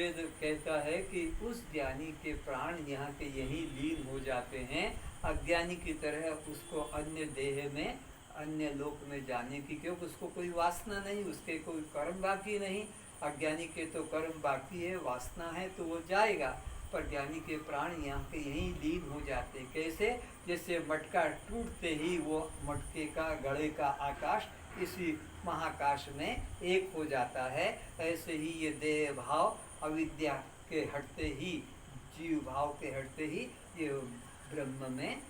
वेद कहता है कि उस ज्ञानी के प्राण यहाँ के यहीं लीन हो जाते हैं, अज्ञानी की तरह उसको अन्य देह में, अन्य लोक में जाने की, क्योंकि उसको कोई वासना नहीं, उसके कोई कर्म बाकी नहीं। अज्ञानी के तो कर्म बाकी है, वासना है, तो वो जाएगा, पर ज्ञानी के प्राण यहाँ के यहीं लीन हो जाते हैं। कैसे? जैसे मटका टूटते ही वो मटके का, घड़े का आकाश इसी महाकाश में एक हो जाता है, ऐसे ही ये देह भाव अविद्या के हटते ही, जीव भाव के हटते ही ये ब्रह्म में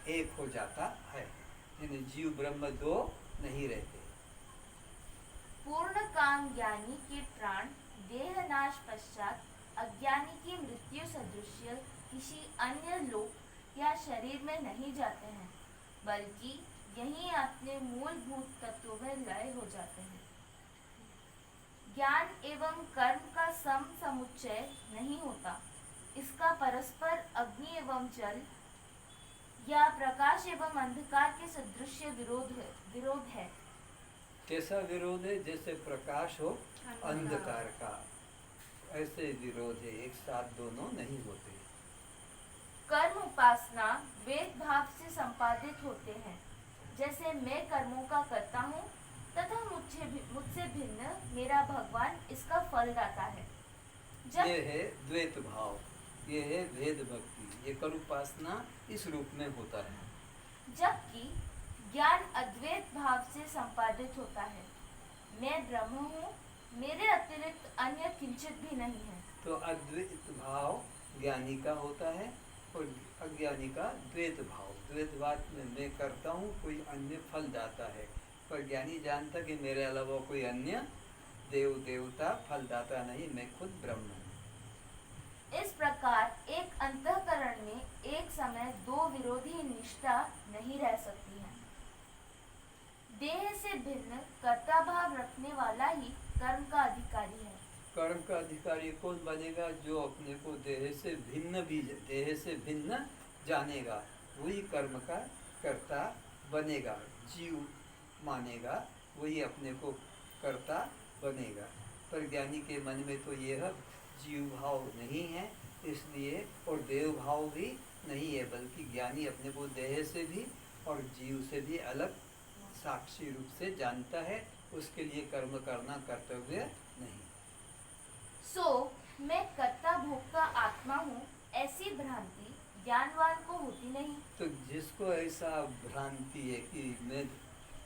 एक हो जाता है। यानी जीव ब्रह्म दो नहीं रहते। पूर्ण काम ज्ञानी के प्राण देह नाश पश्चात अज्ञानी की मृत्यु सदृश्य किसी अन्य लोक या शरीर में नहीं जाते हैं, बल्कि यहीं अपने मूलभूत तत्वों में लय हो जाते हैं। ज्ञान एवं कर्म का समुच्चय नहीं होता, इसका परस्पर अग्नि एवं जल या प्रकाश एवं अंधकार के सदृश विरोध है। कैसा विरोध है? जैसे प्रकाश हो अंधकार का, ऐसे विरोध है, एक साथ दोनों नहीं होते। कर्म उपासना वेद भाव से संपादित होते हैं, जैसे मैं कर्मों का करता हूँ तथा मुझसे भिन्न मेरा भगवान इसका फल दाता है। ये है द्वैत भाव, ये है भेद भक्ति, ये कर्म उपासना इस रूप में होता है। जबकि ज्ञान अद्वैत भाव से संपादित होता है, मैं ब्रह्म हूँ, मेरे अतिरिक्त अन्य किंचित भी नहीं है। तो अद्वैत भाव ज्ञानी का होता है और अज्ञानी का द्वैत भाव। द्वैत भाव में मैं करता हूँ, कोई अन्य फल दाता है, पर ज्ञानी जानता कि मेरे अलावा कोई अन्य देव देवता फलदाता नहीं, मैं खुद ब्रह्म हूँ। इस प्रकार एक अंतःकरण में एक समय दो विरोधी निष्ठा नहीं रह सकती है। देह से भिन्न कर्ता भाव रखने वाला ही कर्म का अधिकारी है। कर्म का अधिकारी कौन बनेगा? जो अपने को देह से भिन्न जानेगा, वही कर्म का कर्ता बनेगा। जीव मानेगा, वही अपने को कर्ता बनेगा। पर ज्ञानी के मन में तो यह जीव भाव नहीं है, इसलिए, और देव भाव भी नहीं है, बल्कि ज्ञानी अपने को देह से भी और जीव से भी अलग साक्षी रूप से जानता है, उसके लिए कर्म करना कर्तव्य नहीं। मैं कर्ता भोक्ता आत्मा हूँ, ऐसी भ्रांति ज्ञानवान को होती नहीं। तो जिसको ऐसा भ्रांति है कि मैं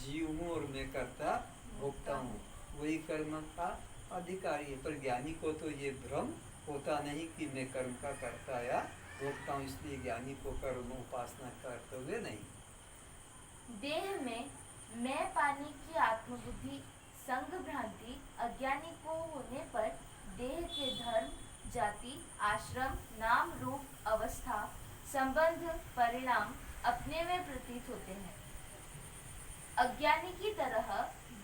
जीव हूँ और मैं कर्ता भोक्ता हूँ, वही कर्म का अधिकारी है। पर ज्ञानी को तो ये भ्रम होता नहीं कि मैं कर्म का कर्ता या भोक्ता हूँ, इसलिए ज्ञानी को कर्म उपासना कर्तव्य नहीं। देह में मैं पाने की आत्मबुद्धि संग भ्रांति अज्ञानी को होने पर देह के धर्म, जाति, आश्रम, नाम, रूप, अवस्था, संबंध, परिणाम अपने में प्रतीत होते हैं। अज्ञानी की तरह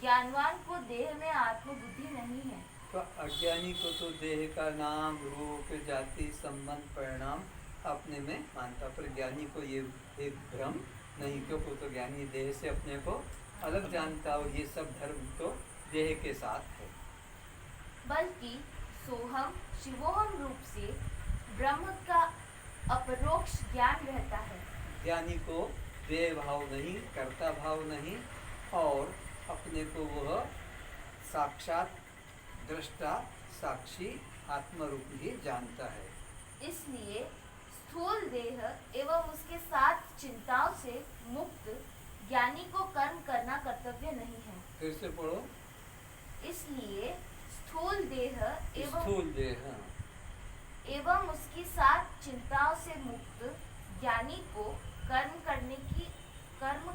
ज्ञानवान को देह में आत्मबुद्धि नहीं है। तो अज्ञानी को तो देह का नाम, रूप, जाति, संबंध, परिणाम अपने में मानता, पर ज्ञानी को ये एक भ्रम नहीं, क्योंकि तो ज्ञानी देह से अपने को अलग जानता, और ये सब धर्म तो देह के साथ है। बल्कि सोहम शिवोहम रूप से ब्रह्म का अपरोक्ष ज्ञान रहता है। ज्ञानी को देह भाव नहीं, कर्ता भाव नहीं, और अपने को वह साक्षात दृष्टा साक्षी आत्मरूप ही जानता है। इसलिए स्थूल देह एवं उसके साथ चिंताओं से मुक्त ज्ञानी को कर्म करना कर्तव्य नहीं है। फिर से पढ़ो। इसलिए स्थूल देह एवं उसकी साथ चिंताओं से मुक्त ज्ञानी को कर्म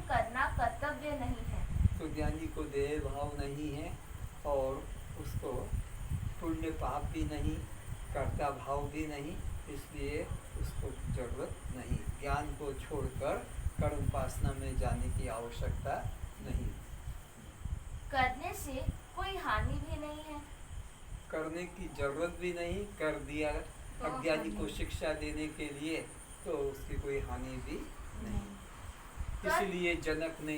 करना कर्तव्य नहीं है। तो ज्ञानी को देह भाव नहीं है, और उसको पुण्य पाप भी नहीं, कर्ता भाव भी नहीं, इसलिए उसको जरूरत नहीं। ज्ञान को छोड़कर कर्म उपासना में जाने की आवश्यकता नहीं। करने से कोई हानि भी नहीं है, करने की जरूरत भी नहीं, कर दिया अज्ञानी को शिक्षा देने के लिए, तो उसकी कोई हानि भी नहीं। इसलिए जनक ने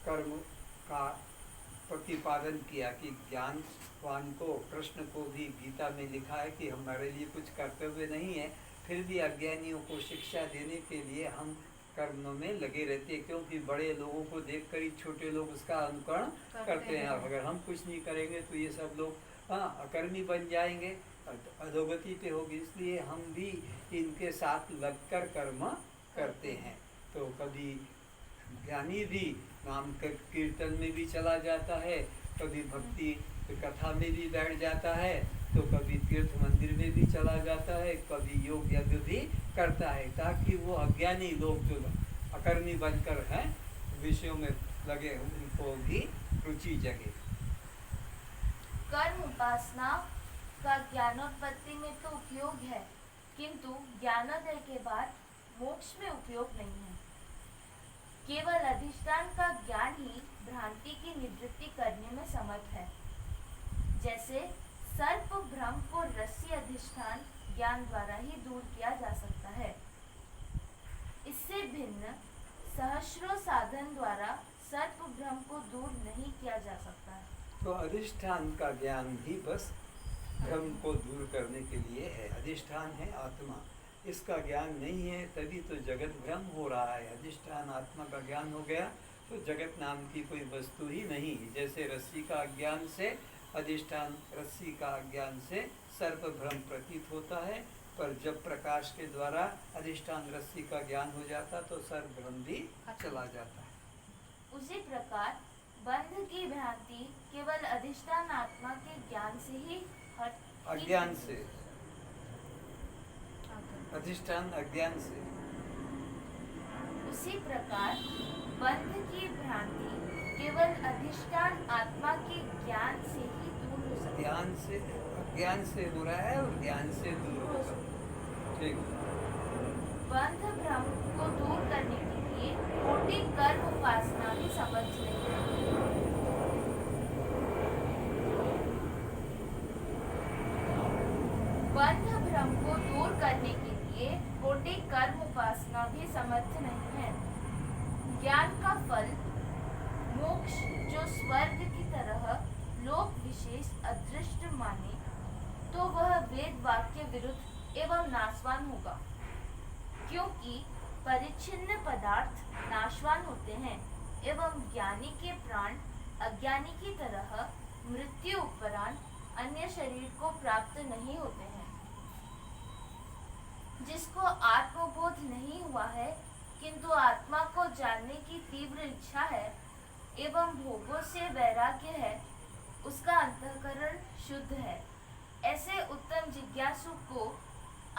कर्म का प्रतिपादन किया कि ज्ञानवान को, कृष्ण को भी गीता में लिखा है कि हमारे लिए कुछ कर्तव्य नहीं है, फिर भी अज्ञानियों को शिक्षा देने के लिए हम कर्म में लगे रहते हैं, क्योंकि बड़े लोगों को देखकर ही छोटे लोग उसका अनुकरण करते हैं। अगर हम कुछ नहीं करेंगे तो ये सब लोग अकर्मी बन जाएंगे, अधोगति पे होगी। इसलिए हम भी इनके साथ लगकर कर्म करते हैं। तो कभी ज्ञानी भी नाम कीर्तन में भी चला जाता है, कभी भक्ति कथा में भी बैठ जाता है, तो कभी तीर्थ मंदिर में भी चला जाता है, कभी योग यज्ञ भी करता है, ताकि वो अज्ञानी लोग जो अकर्मी बनकर हैं विषयों में लगे, उनको भी रुचि जगे। कर्म उपासना का ज्ञानोत्पत्ति में तो उपयोग है, किंतु ज्ञानोदय के बाद मोक्ष में उपयोग नहीं है। केवल अधिष्ठान का ज्ञान ही भ्रांति की निवृत्ति करने में समर्थ है। जैसे सर्प भ्रम को रस्सी अधिष्ठान ज्ञान द्वारा ही दूर किया जा सकता है, इससे भिन्न सहस्रों साधन द्वारा सर्प भ्रम को दूर नहीं किया जा सकता है। तो अधिष्ठान का ज्ञान ही बस भ्रम को दूर करने के लिए है। अधिष्ठान है आत्मा, इसका ज्ञान नहीं है तभी तो जगत भ्रम हो रहा है। अधिष्ठान आत्मा का ज्ञान हो गया तो जगत नाम की कोई वस्तु ही नहीं। जैसे रस्सी का ज्ञान से, अधिष्ठान रस्सी का ज्ञान से सर्प भ्रम प्रतीत होता है, पर जब प्रकाश के द्वारा अधिष्ठान रस्सी का ज्ञान हो जाता तो सर्प भ्रम भी चला जाता है। उसी प्रकार बंध की भ्रांति केवल अधिष्ठान आत्मा के ज्ञान से ही अज्ञान से, अधिष्ठान अज्ञान से। उसी प्रकार बंध की भ्रांति केवल अधिष्ठान आत्मा के ज्ञान से ही दूर हो सकती है। ज्ञान से, अज्ञान से हो रहा है और ज्ञान से दूर होगा। ठीक। बंध भ्रम को दूर करने के लिए कोटि कर्म उपासना भी समझ नहीं है। बंध भ्रम को दूर करने के लिए कोटि कर्म उपासना भी समर्थ नहीं है। ज्ञान का फल मोक्ष जो स्वर्ग की तरह लोक विशेष अदृष्ट माने तो वह वेद वाक्य विरुद्ध एवं नाशवान होगा, क्योंकि परिच्छिन्न पदार्थ नाशवान होते हैं एवं ज्ञानी के प्राण अज्ञानी की तरह मृत्यु उपरांत अन्य शरीर को प्राप्त नहीं होते हैं। जिसको आत्मबोध नहीं हुआ है किंतु आत्मा को जानने की तीव्र इच्छा है एवं भोगों से वैराग्य है, उसका अंतःकरण शुद्ध है। ऐसे उत्तम जिज्ञासु को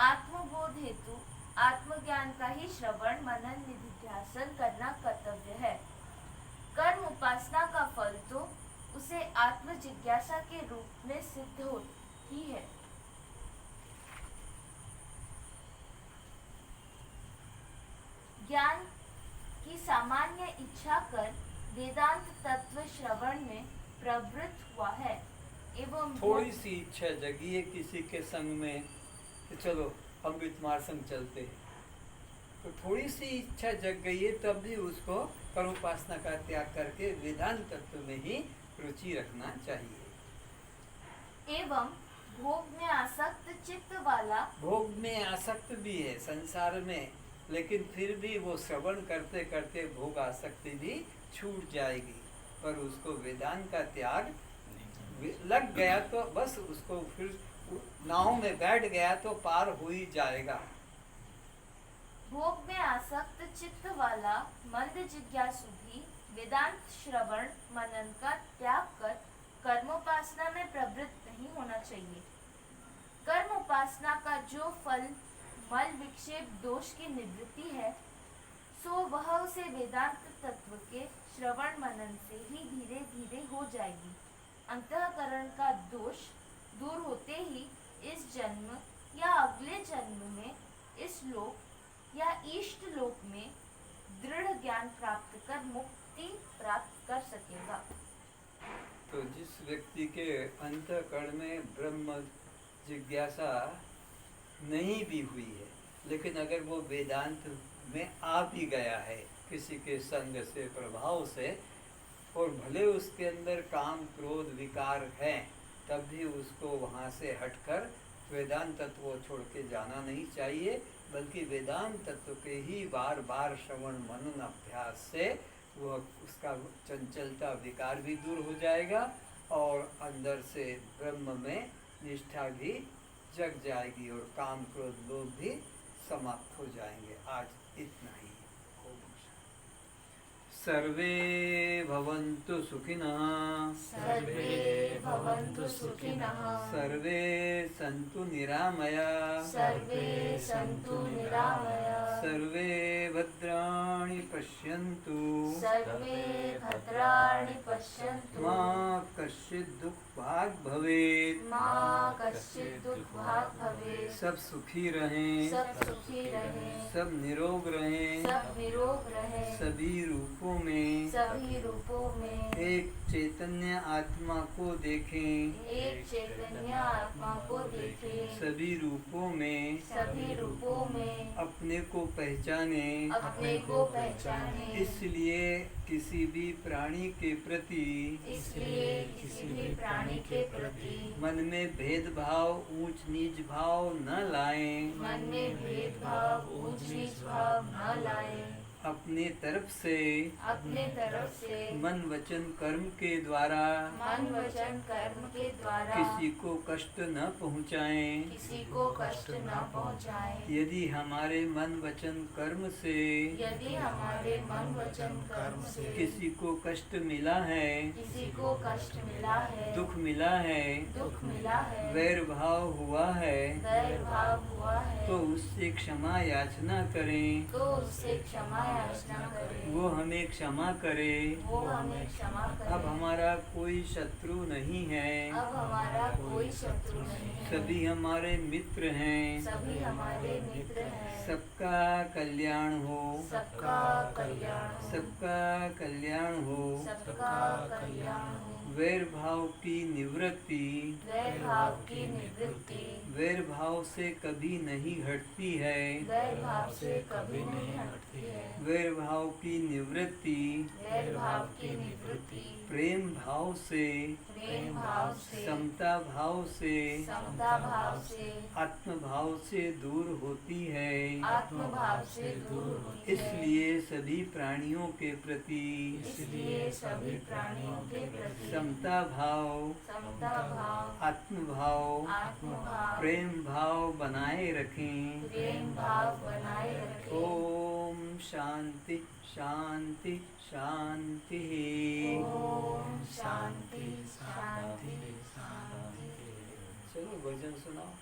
आत्मबोध हेतु आत्मज्ञान का ही श्रवण मनन निधिध्यासन करना कर्तव्य है। कर्म उपासना का फल तो उसे आत्म जिज्ञासा के रूप में सिद्ध होती है। ज्ञान की सामान्य इच्छा कर वेदांत तत्व श्रवण में प्रवृत्त हुआ है एवं थोड़ी सी इच्छा जगी है किसी के संग में कि चलो अमृत मार्ग चलते हैं, तो थोड़ी सी इच्छा जग गई है, तब भी उसको कर्मोपासना का त्याग करके वेदांत तत्व में ही रुचि रखना चाहिए। एवं भोग में आसक्त चित्त वाला, भोग में आसक्त भी है संसार में, लेकिन फिर भी वो श्रवण करते करते भोग आसक्ति भी छूट जाएगी, पर उसको वेदांत का त्याग लग गया तो बस उसको फिर नाव में बैठ गया तो पार हो ही जाएगा। भोग में आसक्त चित्त वाला मंद जिज्ञासु भी वेदांत श्रवण मनन का त्याग कर कर्मोपासना में प्रवृत्त नहीं होना चाहिए। कर्म उपासना का जो फल मल विक्षेप दोष की निवृत्ति है, सो वह उसे वेदांत तत्व के श्रवण मनन से ही धीरे धीरे हो जाएगी। अंतःकरण का दोष दूर होते ही इस जन्म या अगले जन्म में इस लोक या इष्ट लोक में दृढ़ ज्ञान प्राप्त कर मुक्ति प्राप्त कर सकेगा। तो जिस व्यक्ति के अंतःकरण में ब्रह्म जिज्ञासा नहीं भी हुई है, लेकिन अगर वो वेदांत में आ भी गया है किसी के संग से, प्रभाव से, और भले उसके अंदर काम क्रोध विकार है, तब भी उसको वहाँ से हटकर वेदांत तत्व को छोड़ के जाना नहीं चाहिए, बल्कि वेदांत तत्व के ही बार बार श्रवण मनन अभ्यास से वह उसका चंचलता विकार भी दूर हो जाएगा और अंदर से ब्रह्म में निष्ठा भी जग जाएगी और काम क्रोध लोभ भी समाप्त हो जाएंगे। आज इतना ही। सर्वे भवन्तु सुखिनः, सर्वे भवन्तु सुखिनः, सर्वे सन्तु निरामयाः, सर्वे सन्तु निरामयाः, सर्वे भद्राणि पश्यन्तु, सर्वे भद्राणि पश्यन्तु, मा कश्चित् दुःखभाग् भवेत्, मा कश्चित् दुःखभाग् भवेत्, सब सुखी रहें, सब सुखी रहें, सब निरोग रहें, सब निरोग रहें, सभी रूपों में सभी रूपों में एक चैतन्य आत्मा को देखें, एक चैतन्य आत्मा को देखें, सभी रूपों में सभी रूपों में अपने को पहचाने। अपने को पहचाने। इसलिए किसी भी प्राणी के प्रति इसलिए किसी भी प्राणी के प्रति मन में भेदभाव ऊंच नीच भाव न लाएं, मन में भेदभाव ऊंच नीच भाव न लाएं, अपने तरफ से अपने तरफ से मन वचन कर्म के द्वारा मन वचन कर्म के द्वारा किसी को कष्ट न पहुँचाएं। किसी को कष्ट न पहुँचाएं। यदि हमारे मन वचन कर्म से यदि हमारे मन वचन कर्म से किसी को कष्ट मिला है, किसी को कष्ट मिला है, दुख मिला है, दुख मिला है, वैर भाव हुआ है, वैर भाव हुआ है, तो उससे क्षमा याचना करें, तो उससे क्षमा याचना करें, वो हमें क्षमा करे। वो हमें क्षमा करे। अब हमारा कोई शत्रु नहीं है, अब हमारा कोई शत्रु नहीं है, सभी हमारे मित्र हैं, सभी हमारे मित्र हैं, सबका कल्याण हो, सबका कल्याण हो, सबका कल्याण हो। सबका कल्याण हो, वैर भाव की निवृत्ति वैर भाव की निवृत्ति वैर भाव से कभी नहीं हटती है, वैर भाव से कभी नहीं हटती है, वैर भाव की निवृत्ति वैर भाव की निवृत्ति प्रेम भाव से, प्रेम भाव से, समता भाव से, समता भाव से, आत्म भाव से दूर होती है। आत्म भाव से दूर होती है। इसलिए सभी प्राणियों के प्रति इसलिए सभी प्राणियों के प्रति समता भाव, समता भाव, आत्म भाव, आत्म भाव, प्रेम भाव बनाए रखें। प्रेम भाव बनाए रखें। ओम शांति शांति शांति। ओम शांति शांति शांति। चलो भजन सुनाओ।